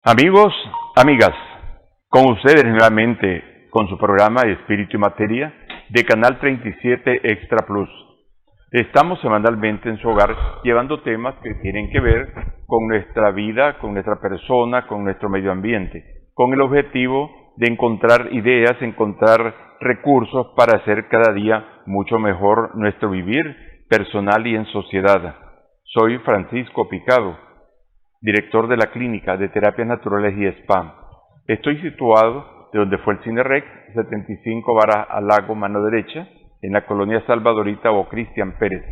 Amigos, amigas, con ustedes nuevamente con su programa Espíritu y Materia de Canal 37 Extra Plus. Estamos semanalmente en su hogar llevando temas que tienen que ver con nuestra vida, con nuestra persona, con nuestro medio ambiente, con el objetivo de encontrar ideas, encontrar recursos para hacer cada día mucho mejor nuestro vivir personal y en sociedad. Soy Francisco Picado, director de la Clínica de Terapias Naturales y Spa. Estoy situado de donde fue el Cine Rex, 75 Varas al Lago, mano derecha, en la colonia Salvadorita o Cristian Pérez.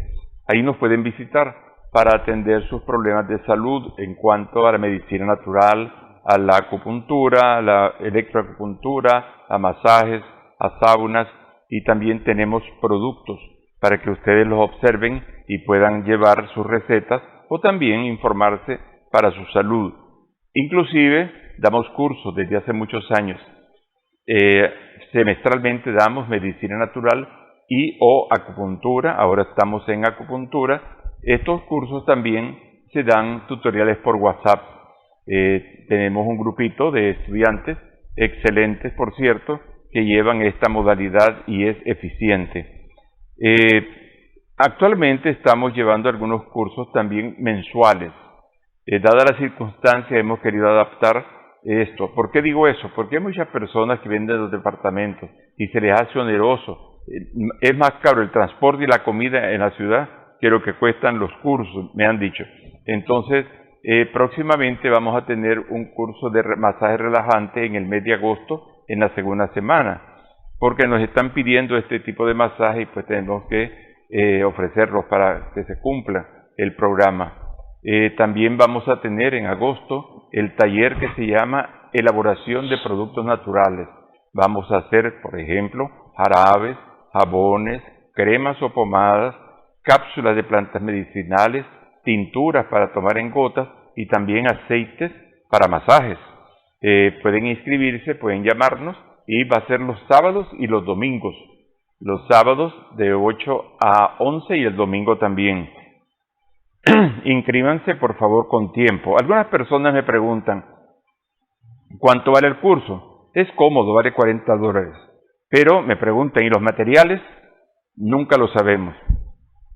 Ahí nos pueden visitar para atender sus problemas de salud en cuanto a la medicina natural, a la acupuntura, a la electroacupuntura, a masajes, a saunas, y también tenemos productos para que ustedes los observen y puedan llevar sus recetas o también informarse para su salud. Inclusive damos cursos desde hace muchos años. Semestralmente damos medicina natural y o acupuntura. Ahora estamos en acupuntura. Estos cursos también se dan tutoriales por WhatsApp. Tenemos un grupito de estudiantes, excelentes por cierto, que llevan esta modalidad y es eficiente. Actualmente estamos llevando algunos cursos también mensuales. Dada la circunstancia, hemos querido adaptar esto. ¿Por qué digo eso? Porque hay muchas personas que vienen de los departamentos y se les hace oneroso. Es más caro el transporte y la comida en la ciudad que lo que cuestan los cursos, me han dicho. Entonces, próximamente vamos a tener un curso de masaje relajante en el mes de agosto, en la segunda semana, porque nos están pidiendo este tipo de masaje y pues tenemos que ofrecerlos para que se cumpla el programa. También vamos a tener en agosto el taller que se llama Elaboración de Productos Naturales. Vamos a hacer, por ejemplo, jarabes, jabones, cremas o pomadas, cápsulas de plantas medicinales, tinturas para tomar en gotas y también aceites para masajes. Pueden inscribirse, pueden llamarnos y va a ser los sábados y los domingos. Los sábados de 8 a 11 y el domingo también. Inscríbanse por favor con tiempo. Algunas personas me preguntan, ¿cuánto vale el curso? Es cómodo, vale $40. Pero me preguntan, ¿y los materiales? Nunca lo sabemos.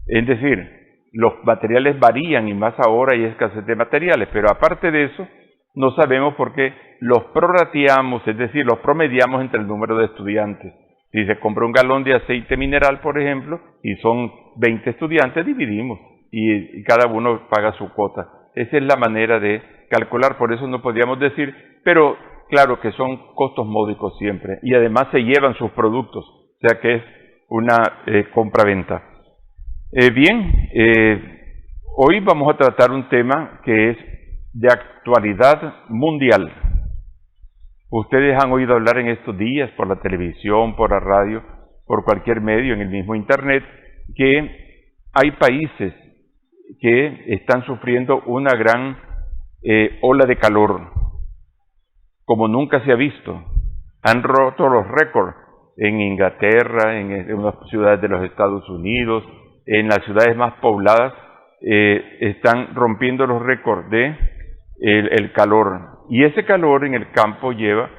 Es decir, los materiales varían y más ahora hay escasez de materiales, pero aparte de eso, no sabemos por qué los prorrateamos, es decir, los promediamos entre el número de estudiantes. Si se compra un galón de aceite mineral, por ejemplo, y son 20 estudiantes, dividimos. Y cada uno paga su cuota. Esa es la manera de calcular, por eso no podríamos decir, pero claro que son costos módicos siempre, y además se llevan sus productos, o sea que es una compra-venta. Hoy vamos a tratar un tema que es de actualidad mundial. Ustedes han oído hablar en estos días por la televisión, por la radio, por cualquier medio, en el mismo internet, que hay países que están sufriendo una gran ola de calor, como nunca se ha visto. Han roto los récords en Inglaterra, en unas ciudades de los Estados Unidos, en las ciudades más pobladas, están rompiendo los récords de el calor. Y ese calor en el campo lleva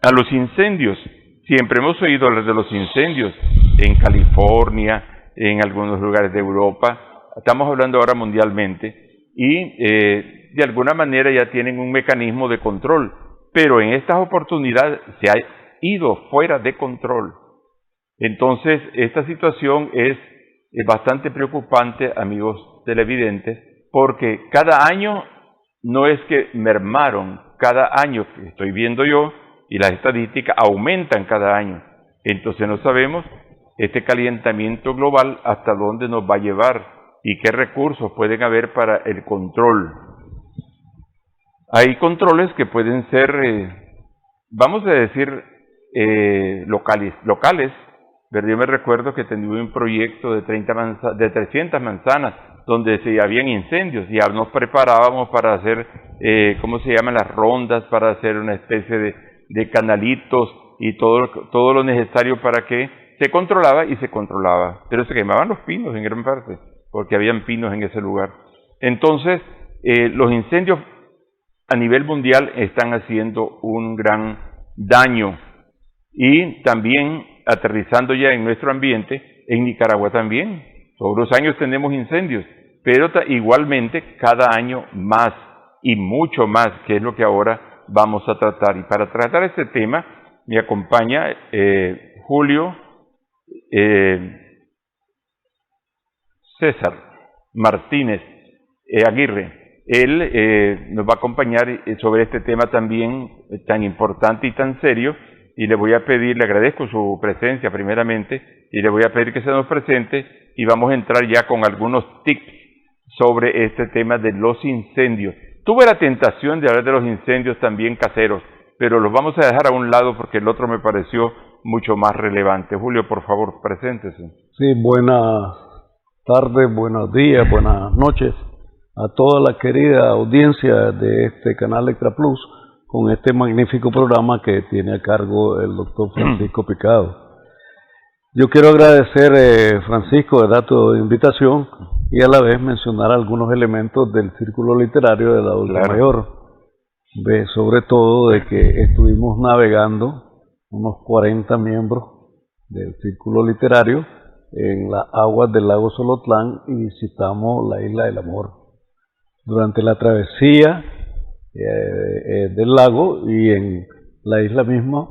a los incendios. Siempre hemos oído hablar de los incendios en California, en algunos lugares de Europa. Estamos hablando ahora mundialmente y de alguna manera ya tienen un mecanismo de control, pero en estas oportunidades se ha ido fuera de control. Entonces, esta situación es bastante preocupante, amigos televidentes, porque cada año no es que mermaron, cada año que estoy viendo yo y las estadísticas aumentan cada año. Entonces no sabemos este calentamiento global hasta dónde nos va a llevar y qué recursos pueden haber para el control. Hay controles que pueden ser, vamos a decir, locales. Pero yo me recuerdo que tenía un proyecto de 300 manzanas donde habían incendios y ya nos preparábamos para hacer, las rondas, para hacer una especie de canalitos y todo lo necesario para que se controlaba y se controlaba. Pero se quemaban los pinos en gran parte, porque habían pinos en ese lugar. Entonces, los incendios a nivel mundial están haciendo un gran daño. Y también, aterrizando ya en nuestro ambiente, en Nicaragua también. Todos los años tenemos incendios, pero igualmente cada año más y mucho más, que es lo que ahora vamos a tratar. Y para tratar este tema me acompaña Julio César Martínez Aguirre. Él nos va a acompañar sobre este tema también tan importante y tan serio, y le voy a pedir, le agradezco su presencia primeramente, y le voy a pedir que se nos presente, y vamos a entrar ya con algunos tips sobre este tema de los incendios. Tuve la tentación de hablar de los incendios también caseros, pero los vamos a dejar a un lado porque el otro me pareció mucho más relevante. Julio, por favor, preséntese. Sí, buenas tardes, buenos días, buenas noches a toda la querida audiencia de este canal Extra Plus, con este magnífico programa que tiene a cargo el doctor Francisco Picado. Yo quiero agradecer, Francisco, de dato de invitación y a la vez mencionar algunos elementos del círculo literario de la Adulta Mayor. Sobre todo de que estuvimos navegando unos 40 miembros del círculo literario en las aguas del lago Solotlán y visitamos la Isla del Amor. Durante la travesía del lago y en la isla misma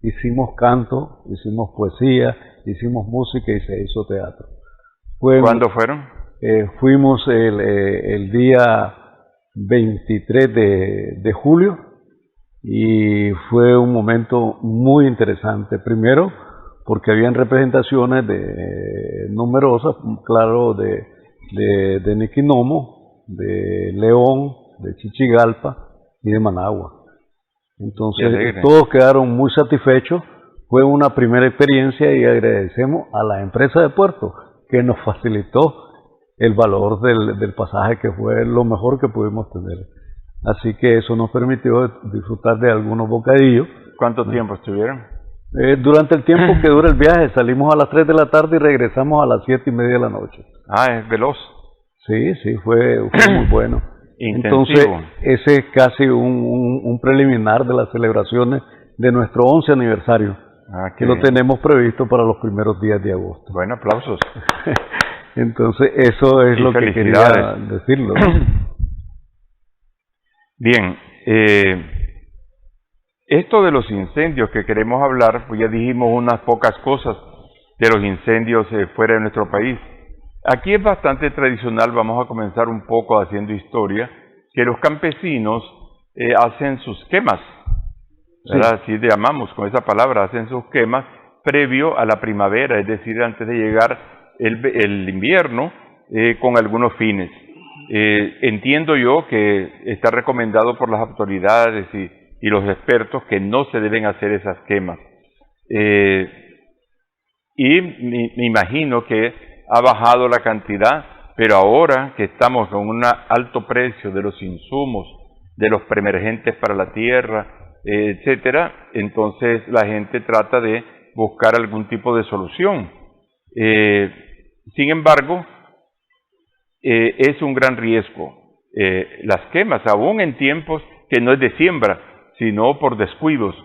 hicimos canto, hicimos poesía, hicimos música y se hizo teatro. ¿Cuándo fueron? Fuimos el día 23 de julio y fue un momento muy interesante. Primero, porque habían representaciones numerosas, claro, de Niquinomo, de León, de Chichigalpa y de Managua. Entonces todos quedaron muy satisfechos. Fue una primera experiencia y agradecemos a la empresa de puerto que nos facilitó el valor del pasaje, que fue lo mejor que pudimos tener. Así que eso nos permitió disfrutar de algunos bocadillos. ¿Cuánto tiempo estuvieron? Durante el tiempo que dura el viaje, salimos a las 3 de la tarde y regresamos a las 7:30 de la noche. Ah, es veloz. Sí, fue muy bueno. Entonces, ese es casi un preliminar de las celebraciones de nuestro 11 aniversario, que lo tenemos previsto para los primeros días de agosto. Bueno, aplausos. Entonces, eso es lo que quería decirlo, ¿no? Bien, esto de los incendios que queremos hablar, pues ya dijimos unas pocas cosas de los incendios fuera de nuestro país. Aquí es bastante tradicional, vamos a comenzar un poco haciendo historia, que los campesinos hacen sus quemas, ¿verdad? Así le llamamos con esa palabra, hacen sus quemas previo a la primavera, es decir, antes de llegar el invierno, con algunos fines. Entiendo yo que está recomendado por las autoridades y los expertos que no se deben hacer esas quemas. Y me imagino que ha bajado la cantidad, pero ahora que estamos con un alto precio de los insumos, de los preemergentes para la tierra, etcétera, entonces la gente trata de buscar algún tipo de solución. Sin embargo, es un gran riesgo las quemas, aún en tiempos que no es de siembra, sino por descuidos.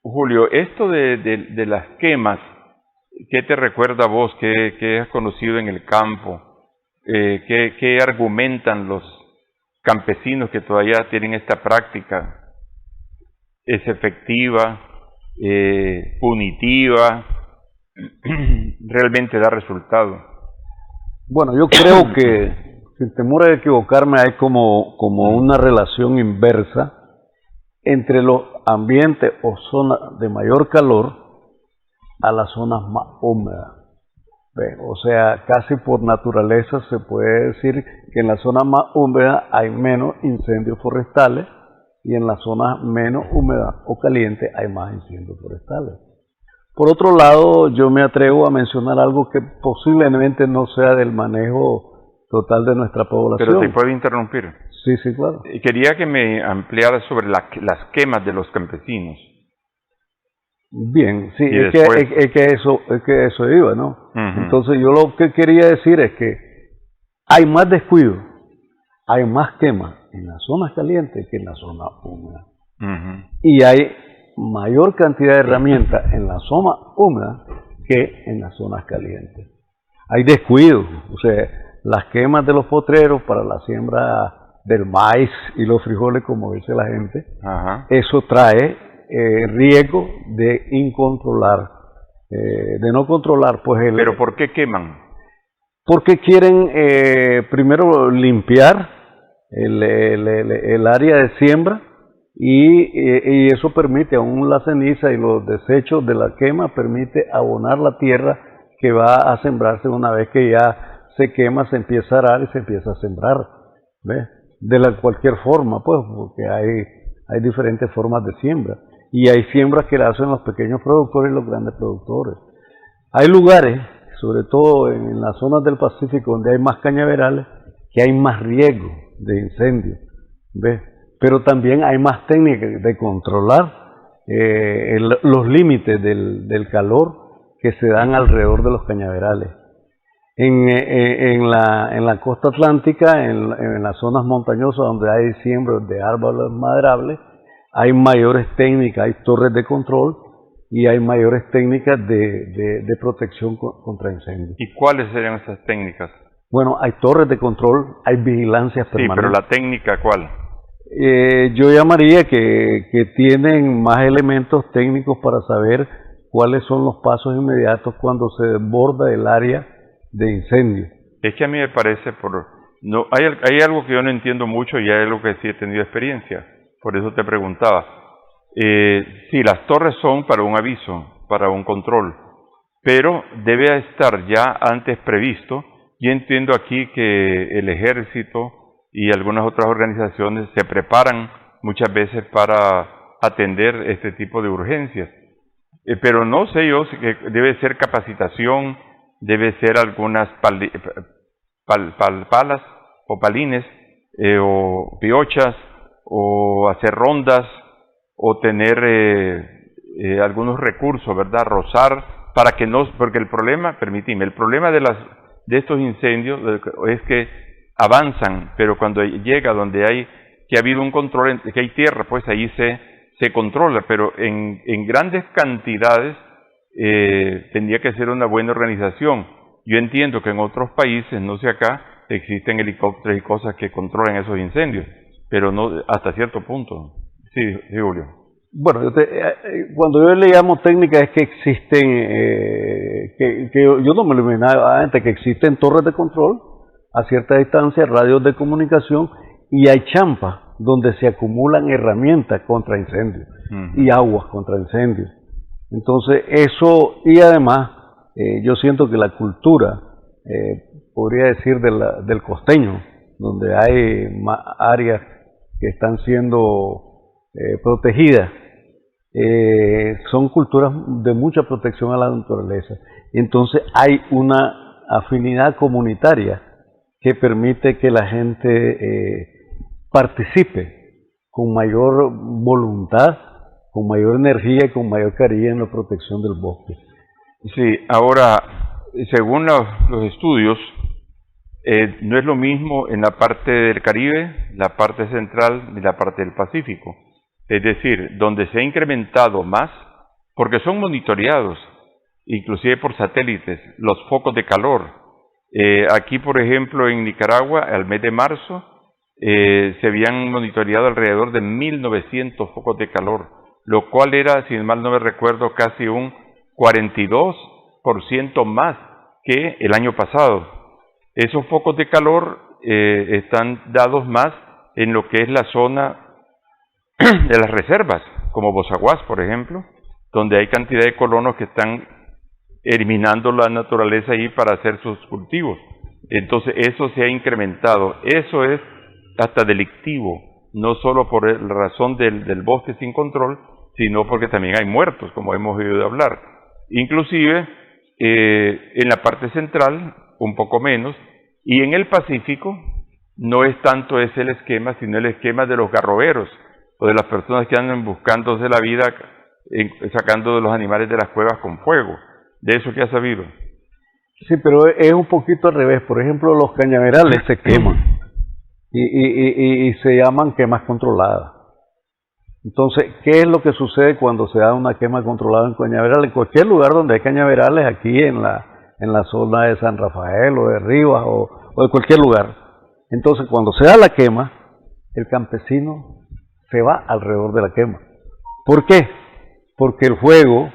Julio, esto de las quemas, ¿qué te recuerda a vos? ¿Qué has conocido en el campo? ¿Qué argumentan los campesinos que todavía tienen esta práctica? ¿Es efectiva? ¿Punitiva? ¿Realmente da resultado? Bueno, yo creo que, sin temor a equivocarme, hay como una relación inversa entre los ambientes o zonas de mayor calor a las zonas más húmedas. O sea, casi por naturaleza se puede decir que en las zonas más húmedas hay menos incendios forestales y en las zonas menos húmedas o calientes hay más incendios forestales. Por otro lado, yo me atrevo a mencionar algo que posiblemente no sea del manejo total de nuestra población. Pero te puedo interrumpir. Sí, claro. Quería que me ampliara sobre las quemas de los campesinos. Bien, sí, es que eso iba, ¿no? Entonces yo lo que quería decir es que hay más descuido hay más quema en las zonas calientes que en la zona húmeda. Ujú. Y hay mayor cantidad de herramientas en la zona húmeda que en las zonas calientes. Hay descuidos, o sea, las quemas de los potreros para la siembra del maíz y los frijoles, como dice la gente, Ajá. eso trae riesgo de incontrolar, de no controlar, pues ¿Pero por qué queman? porque quieren primero limpiar el área de siembra y eso permite, aún la ceniza y los desechos de la quema, permite abonar la tierra que va a sembrarse una vez que ya se quema, se empieza a arar y se empieza a sembrar, ¿ves? Cualquier forma, pues, porque hay diferentes formas de siembra y hay siembras que la hacen los pequeños productores y los grandes productores. Hay lugares, sobre todo en las zonas del Pacífico, donde hay más cañaverales, que hay más riesgo de incendio, ¿ves? Pero también hay más técnicas de controlar los límites del calor que se dan alrededor de los cañaverales. En la costa atlántica, en las zonas montañosas donde hay siembras de árboles maderables, hay mayores técnicas, hay torres de control y hay mayores técnicas de protección contra incendios. ¿Y cuáles serían esas técnicas? Bueno, hay torres de control, hay vigilancias Sí, permanentes. pero la técnica, ¿cuál? Yo llamaría que tienen más elementos técnicos para saber cuáles son los pasos inmediatos cuando se desborda el área de incendio. Es que a mí me parece, no, hay algo que yo no entiendo mucho y hay algo que sí he tenido experiencia, por eso te preguntaba. Sí, las torres son para un aviso, para un control, pero debe estar ya antes previsto. Yo entiendo aquí que el ejército y algunas otras organizaciones se preparan muchas veces para atender este tipo de urgencias. Pero no sé yo si que debe ser capacitación, debe ser algunas palas o palines o piochas o hacer rondas o tener algunos recursos, ¿verdad? Rozar para que no, porque el problema, permíteme, el problema de estos incendios es que avanzan, pero cuando llega donde que ha habido un control, que hay tierra, pues ahí se controla, pero en grandes cantidades tendría que ser una buena organización. Yo entiendo que en otros países, no sé acá, existen helicópteros y cosas que controlan esos incendios, pero no hasta cierto punto. Sí, Julio. Bueno, cuando yo le llamo técnica es que existen, que yo no me lo imaginaba antes, que existen torres de control a cierta distancia, radios de comunicación y hay champas donde se acumulan herramientas contra incendios y aguas contra incendios. Entonces eso, y además yo siento que la cultura, podría decir del costeño, donde hay áreas que están siendo protegidas, son culturas de mucha protección a la naturaleza. Entonces hay una afinidad comunitaria que permite que la gente participe con mayor voluntad, con mayor energía y con mayor cariño en la protección del bosque. Sí, ahora, según los estudios, no es lo mismo en la parte del Caribe, la parte central y la parte del Pacífico. Es decir, donde se ha incrementado más, porque son monitoreados, inclusive por satélites, los focos de calor. Aquí, por ejemplo, en Nicaragua, al mes de marzo, se habían monitoreado alrededor de 1.900 focos de calor, lo cual era, si mal no me recuerdo, casi un 42% más que el año pasado. Esos focos de calor están dados más en lo que es la zona de las reservas, como Bozaguas, por ejemplo, donde hay cantidad de colonos que están eliminando la naturaleza ahí para hacer sus cultivos. Entonces eso se ha incrementado. Eso es hasta delictivo, no solo por la razón del bosque sin control, sino porque también hay muertos, como hemos oído hablar. Inclusive en la parte central, un poco menos, y en el Pacífico no es tanto ese el esquema, sino el esquema de los garroberos, o de las personas que andan buscándose la vida sacando de los animales de las cuevas con fuego. De eso que has sabido. Sí, pero es un poquito al revés. Por ejemplo, los cañaverales se queman. y se llaman quemas controladas. Entonces, ¿qué es lo que sucede cuando se da una quema controlada en cañaveral? En cualquier lugar donde hay cañaverales, aquí en la zona de San Rafael o de Rivas o de cualquier lugar. Entonces, cuando se da la quema, el campesino se va alrededor de la quema. ¿Por qué? Porque el fuego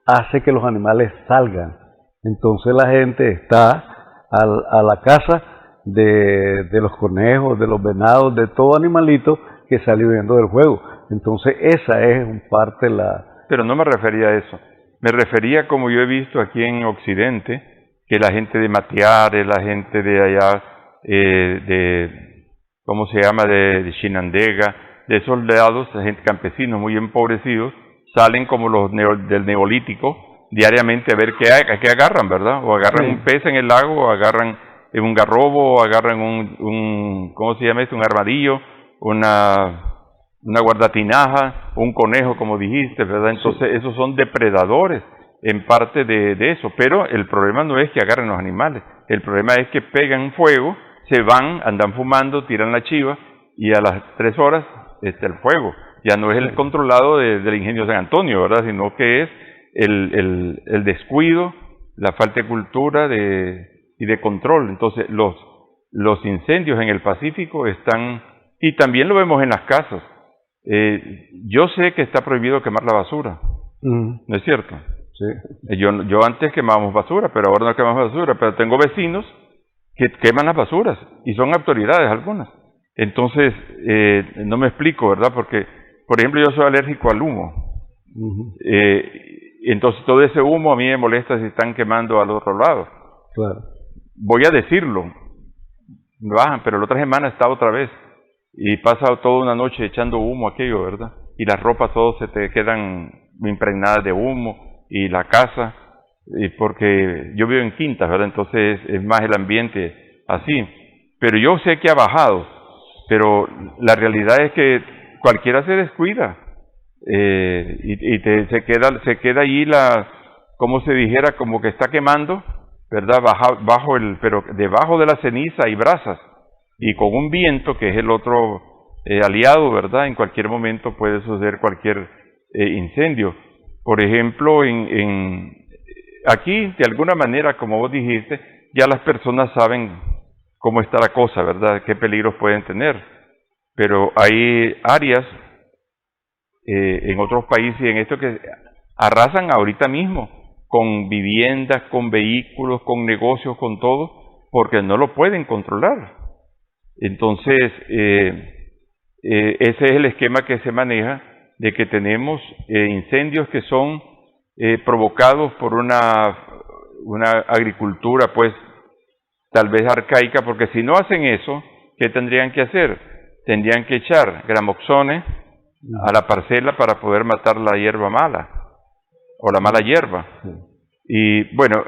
hace que los animales salgan. Entonces la gente está a la caza de los conejos, de los venados, de todo animalito que sale huyendo del fuego. Entonces esa es un parte la... Pero no me refería a eso. Me refería, como yo he visto aquí en Occidente, que la gente de Matiares, la gente de allá, ¿cómo se llama?, de Chinandega, de esos lados, la gente campesinos muy empobrecidos, salen como los del Neolítico, diariamente a ver qué agarran, ¿verdad? O agarran un pez en el lago, o agarran un garrobo, o agarran ¿cómo se llama esto?, un armadillo, una guardatinaja, un conejo, como dijiste, ¿verdad? Entonces esos son depredadores en parte de eso, pero el problema no es que agarren los animales, el problema es que pegan fuego, se van, andan fumando, tiran la chiva, y a las 3 horas está el fuego. Ya no es el controlado del ingenio San Antonio, ¿verdad?, sino que es el descuido, la falta de cultura y de control. Entonces los incendios en el Pacífico están, y también lo vemos en las casas. Yo sé que está prohibido quemar la basura, ¿no es cierto? Sí. Yo antes quemábamos basura, pero ahora no quemamos basura, pero tengo vecinos que queman las basuras, y son autoridades algunas. Entonces, no me explico, ¿verdad? Porque, por ejemplo, yo soy alérgico al humo. Entonces, todo ese humo a mí me molesta si están quemando al otro lado. Claro. Voy a decirlo, me bajan, pero la otra semana está otra vez. Y pasa toda una noche echando humo aquello, ¿verdad? Y las ropas todas se te quedan impregnadas de humo, y la casa, porque yo vivo en quintas, ¿verdad? Entonces es más el ambiente así. Pero yo sé que ha bajado, pero la realidad es que cualquiera se descuida, se queda allí como se dijera, como que está quemando, ¿verdad? Pero debajo de la ceniza hay brasas, y con un viento, que es el otro aliado, ¿verdad? En cualquier momento puede suceder cualquier incendio. Por ejemplo, aquí, de alguna manera, como vos dijiste, ya las personas saben cómo está la cosa, ¿verdad?, qué peligros pueden tener. Pero hay áreas en otros países y en esto que arrasan ahorita mismo, con viviendas, con vehículos, con negocios, con todo, porque no lo pueden controlar. Entonces, ese es el esquema que se maneja, de que tenemos incendios que son provocados por una agricultura, pues, tal vez arcaica, porque si no hacen eso, ¿qué tendrían que hacer? Tendrían que echar gramoxone a la parcela para poder matar la hierba mala, o la mala hierba. Y bueno,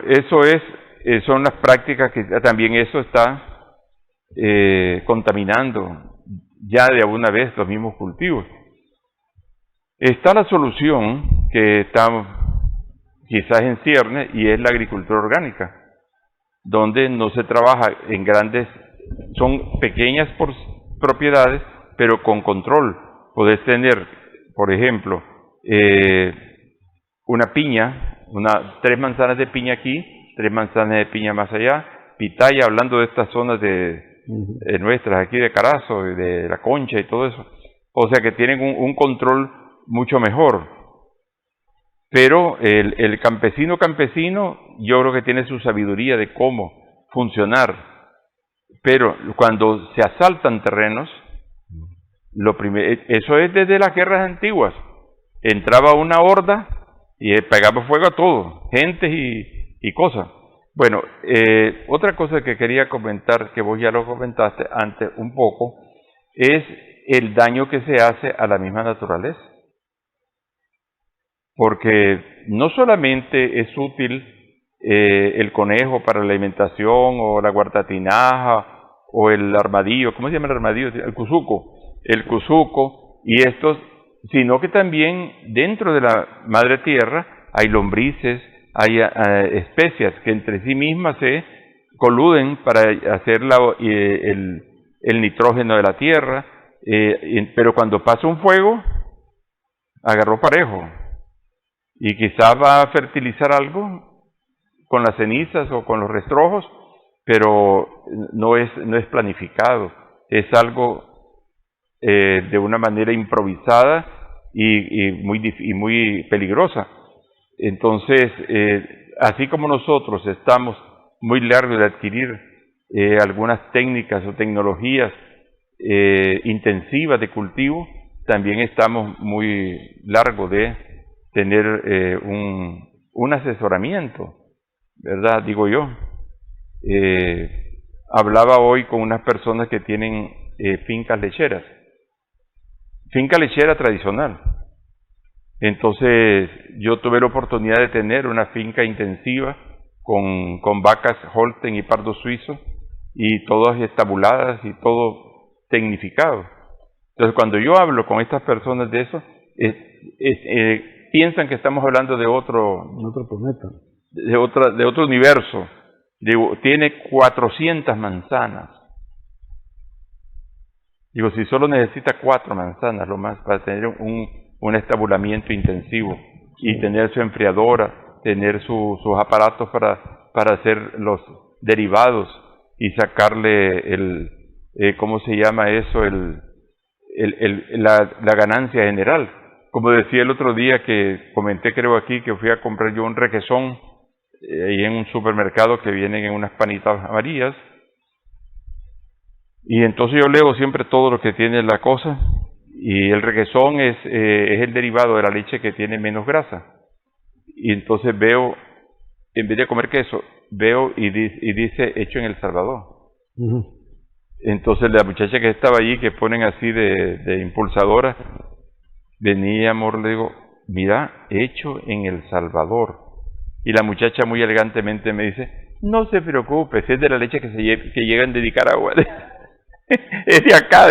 son las prácticas que también eso está contaminando ya de alguna vez los mismos cultivos. Está la solución que está quizás en cierne, y es la agricultura orgánica, donde no se trabaja en grandes, son pequeñas propiedades, pero con control. Podés tener, por ejemplo, una piña, 3 manzanas de piña aquí, 3 manzanas de piña más allá, pitaya, hablando de estas zonas nuestras aquí de Carazo, de La Concha y todo eso. O sea que tienen un control mucho mejor. Pero el campesino, yo creo que tiene su sabiduría de cómo funcionar. Pero cuando se asaltan terrenos, eso es desde las guerras antiguas. Entraba una horda y pegaba fuego a todo, gentes y cosas. Bueno, otra cosa que quería comentar, que vos ya lo comentaste antes un poco, es el daño que se hace a la misma naturaleza. Porque no solamente es útil el conejo para la alimentación, o la guardatinaja, o el armadillo, ¿cómo se llama el armadillo? El cuzuco, y estos, sino que también dentro de la madre tierra hay lombrices, hay especias que entre sí mismas se coluden para hacer el nitrógeno de la tierra, pero cuando pasa un fuego, agarró parejo. Y quizás va a fertilizar algo con las cenizas o con los rastrojos, pero no es planificado, es algo de una manera improvisada y muy peligrosa. Entonces, así como nosotros estamos muy largos de adquirir algunas técnicas o tecnologías intensivas de cultivo, también estamos muy largos de tener un asesoramiento, ¿verdad? Digo yo. Hablaba hoy con unas personas que tienen fincas lecheras, finca lechera tradicional. Entonces yo tuve la oportunidad de tener una finca intensiva con vacas Holstein y pardo suizo y todas estabuladas y todo tecnificado. Entonces cuando yo hablo con estas personas de eso, piensan que estamos hablando de otro planeta, de otro universo. Digo, tiene 400 manzanas. Digo, si solo necesita 4 manzanas, lo más, para tener un estabulamiento intensivo y tener su enfriadora, tener sus aparatos para hacer los derivados y sacarle ¿cómo se llama eso? La ganancia general. Como decía el otro día que comenté, creo aquí, que fui a comprar yo un requesón ahí en un supermercado que vienen en unas panitas amarillas. Y entonces yo leo siempre todo lo que tiene la cosa, y el requesón es el derivado de la leche que tiene menos grasa. Y entonces veo, en vez de comer queso, veo y dice hecho en El Salvador. Uh-huh. Entonces la muchacha que estaba allí, que ponen así de impulsadora, venía, amor, le digo, mira, hecho en El Salvador. Y la muchacha muy elegantemente me dice, no se preocupe, es de la leche que llegan de Nicaragua. Es de acá,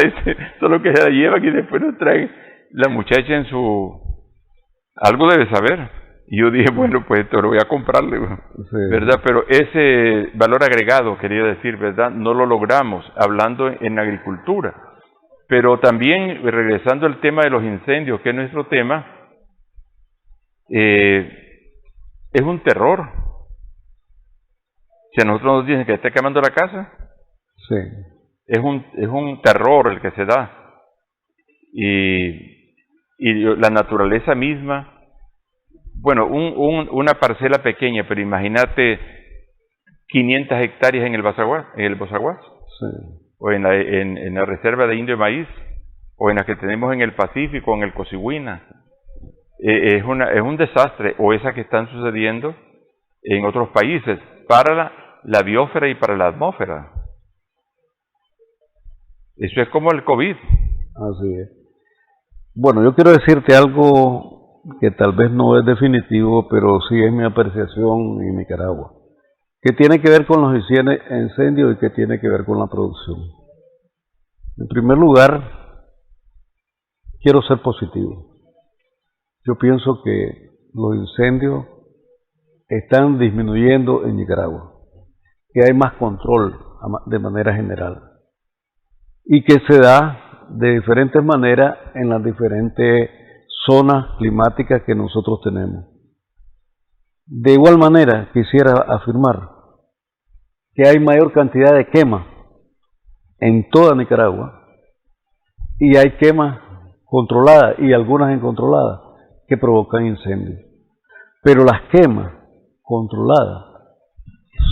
solo que se la llevan y después nos traen. La muchacha algo debe saber. Y yo dije, bueno, pues te lo voy a comprarle, sí, ¿verdad? Pero ese valor agregado, quería decir, ¿verdad? No lo logramos hablando en agricultura. Pero también, regresando al tema de los incendios, que es nuestro tema, es un terror. Si a nosotros nos dicen que está quemando la casa, sí, es un terror el que se da. Y la naturaleza misma, bueno, una parcela pequeña, pero imagínate 500 hectáreas en el Bozaguas, sí, o en la reserva de indio de maíz, o en las que tenemos en el Pacífico, en el Cosiguina. Es un desastre, o esas que están sucediendo en otros países, para la biosfera y para la atmósfera. Eso es como el COVID. Así es. Bueno, yo quiero decirte algo que tal vez no es definitivo, pero sí es mi apreciación en Nicaragua, que tiene que ver con los incendios y que tiene que ver con la producción. En primer lugar, quiero ser positivo. Yo pienso que los incendios están disminuyendo en Nicaragua, que hay más control de manera general y que se da de diferentes maneras en las diferentes zonas climáticas que nosotros tenemos. De igual manera, quisiera afirmar que hay mayor cantidad de quemas en toda Nicaragua y hay quemas controladas y algunas incontroladas que provocan incendios. Pero las quemas controladas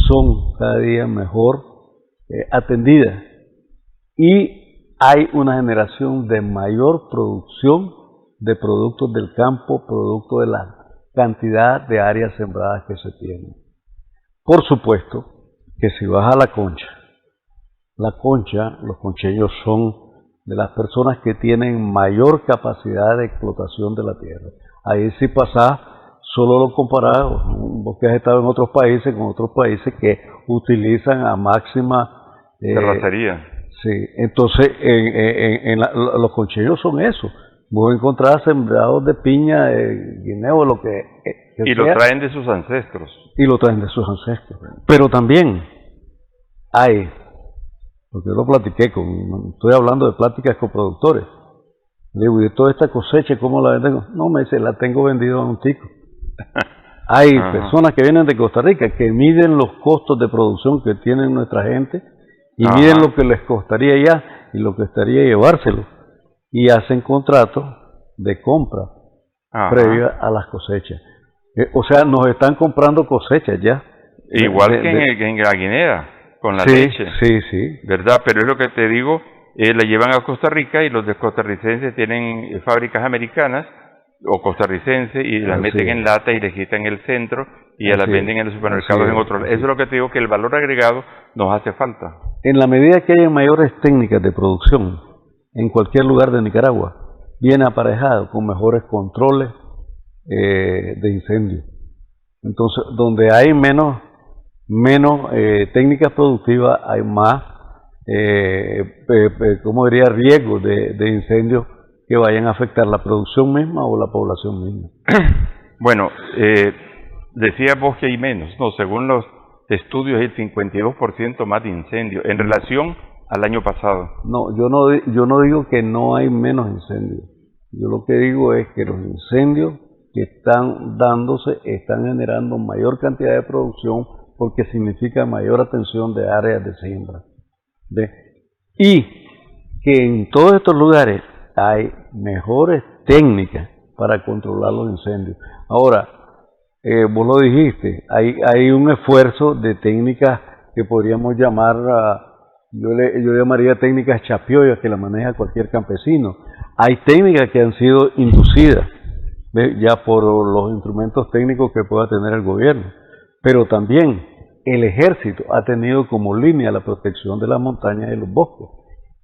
son cada día mejor atendidas y hay una generación de mayor producción de productos del campo, producto de la cantidad de áreas sembradas que se tienen. Por supuesto que si vas a la concha, los concheños son de las personas que tienen mayor capacidad de explotación de la tierra. Ahí sí pasás, solo lo comparás, vos que has estado en otros países, con otros países que utilizan a máxima terracería. Sí, entonces los concheños son eso. Vos encontrás sembrados de piña, de guineo, lo que y sea, lo traen de sus ancestros. Y lo traen de sus ancestros. Pero también hay porque yo lo platiqué estoy hablando de pláticas con productores. Le digo, ¿y toda esta cosecha cómo la venden? No, me dice, la tengo vendida a un tico. Hay personas que vienen de Costa Rica que miden los costos de producción que tienen nuestra gente y miden lo que les costaría ya y lo que estaría llevárselo. Y hacen contratos de compra previa a las cosechas. O sea, nos están comprando cosechas ya. Igual que en la Guinea, con la leche. Sí. ¿Verdad? Pero es lo que te digo, la llevan a Costa Rica y los de costarricenses tienen fábricas americanas o costarricenses y las meten en lata y les quitan el centro y ya las venden en los supermercados en otro. Eso es lo que te digo, que el valor agregado nos hace falta. En la medida que haya mayores técnicas de producción en cualquier lugar de Nicaragua, viene aparejado con mejores controles de incendio. Entonces, donde hay menos técnicas productivas, hay más, ¿cómo diría?, riesgo de incendios que vayan a afectar la producción misma o la población misma. Bueno, decías vos que hay menos, no, según los estudios hay el 52% más de incendios en relación al año pasado. No, yo no digo que no hay menos incendios. Yo lo que digo es que los incendios que están dándose están generando mayor cantidad de producción porque significa mayor atención de áreas de siembra. Y que en todos estos lugares hay mejores técnicas para controlar los incendios. Ahora, vos lo dijiste, hay un esfuerzo de técnicas que podríamos llamar, yo llamaría técnicas chapiollas que la maneja cualquier campesino. Hay técnicas que han sido inducidas ya por los instrumentos técnicos que pueda tener el gobierno, pero también el ejército ha tenido como línea la protección de las montañas y los bosques.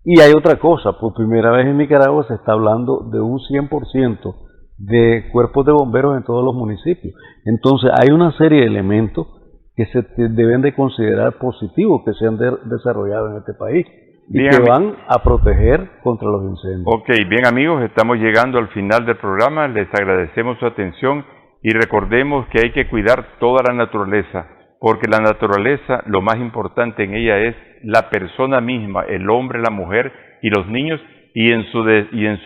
Y hay otra cosa, por primera vez en Nicaragua se está hablando de un 100% de cuerpos de bomberos en todos los municipios. Entonces hay una serie de elementos que se deben de considerar positivos que se han desarrollado en este país y bien, que van a proteger contra los incendios. Ok, bien amigos, estamos llegando al final del programa, les agradecemos su atención y recordemos que hay que cuidar toda la naturaleza, porque la naturaleza, lo más importante en ella es la persona misma, el hombre, la mujer y los niños, y en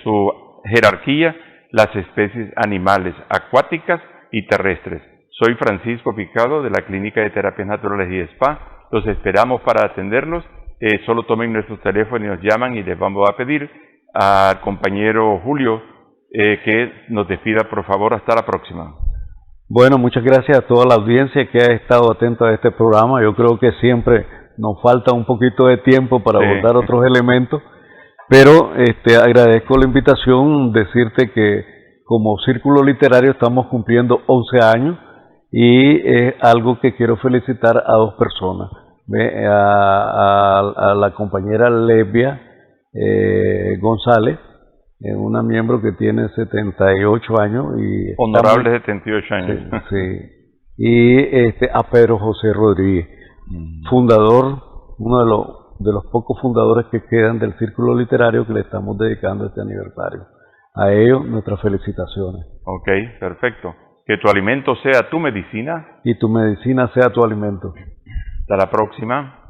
su jerarquía las especies animales, acuáticas y terrestres. Soy Francisco Picado de la Clínica de Terapias Naturales y Spa. Los esperamos para atenderlos. Solo tomen nuestros teléfonos y nos llaman y les vamos a pedir al compañero Julio que nos despida, por favor. Hasta la próxima. Bueno, muchas gracias a toda la audiencia que ha estado atenta a este programa. Yo creo que siempre nos falta un poquito de tiempo para abordar otros elementos, pero agradezco la invitación, decirte que como Círculo Literario estamos cumpliendo 11 años y es algo que quiero felicitar a dos personas, a la compañera Lesbia González, una miembro que tiene 78 años. Y honorable 78 años. Sí. Y a Pedro José Rodríguez, fundador, uno de los pocos fundadores que quedan del Círculo Literario que le estamos dedicando este aniversario. A ellos nuestras felicitaciones. Ok, perfecto. Que tu alimento sea tu medicina. Y tu medicina sea tu alimento. Hasta la próxima.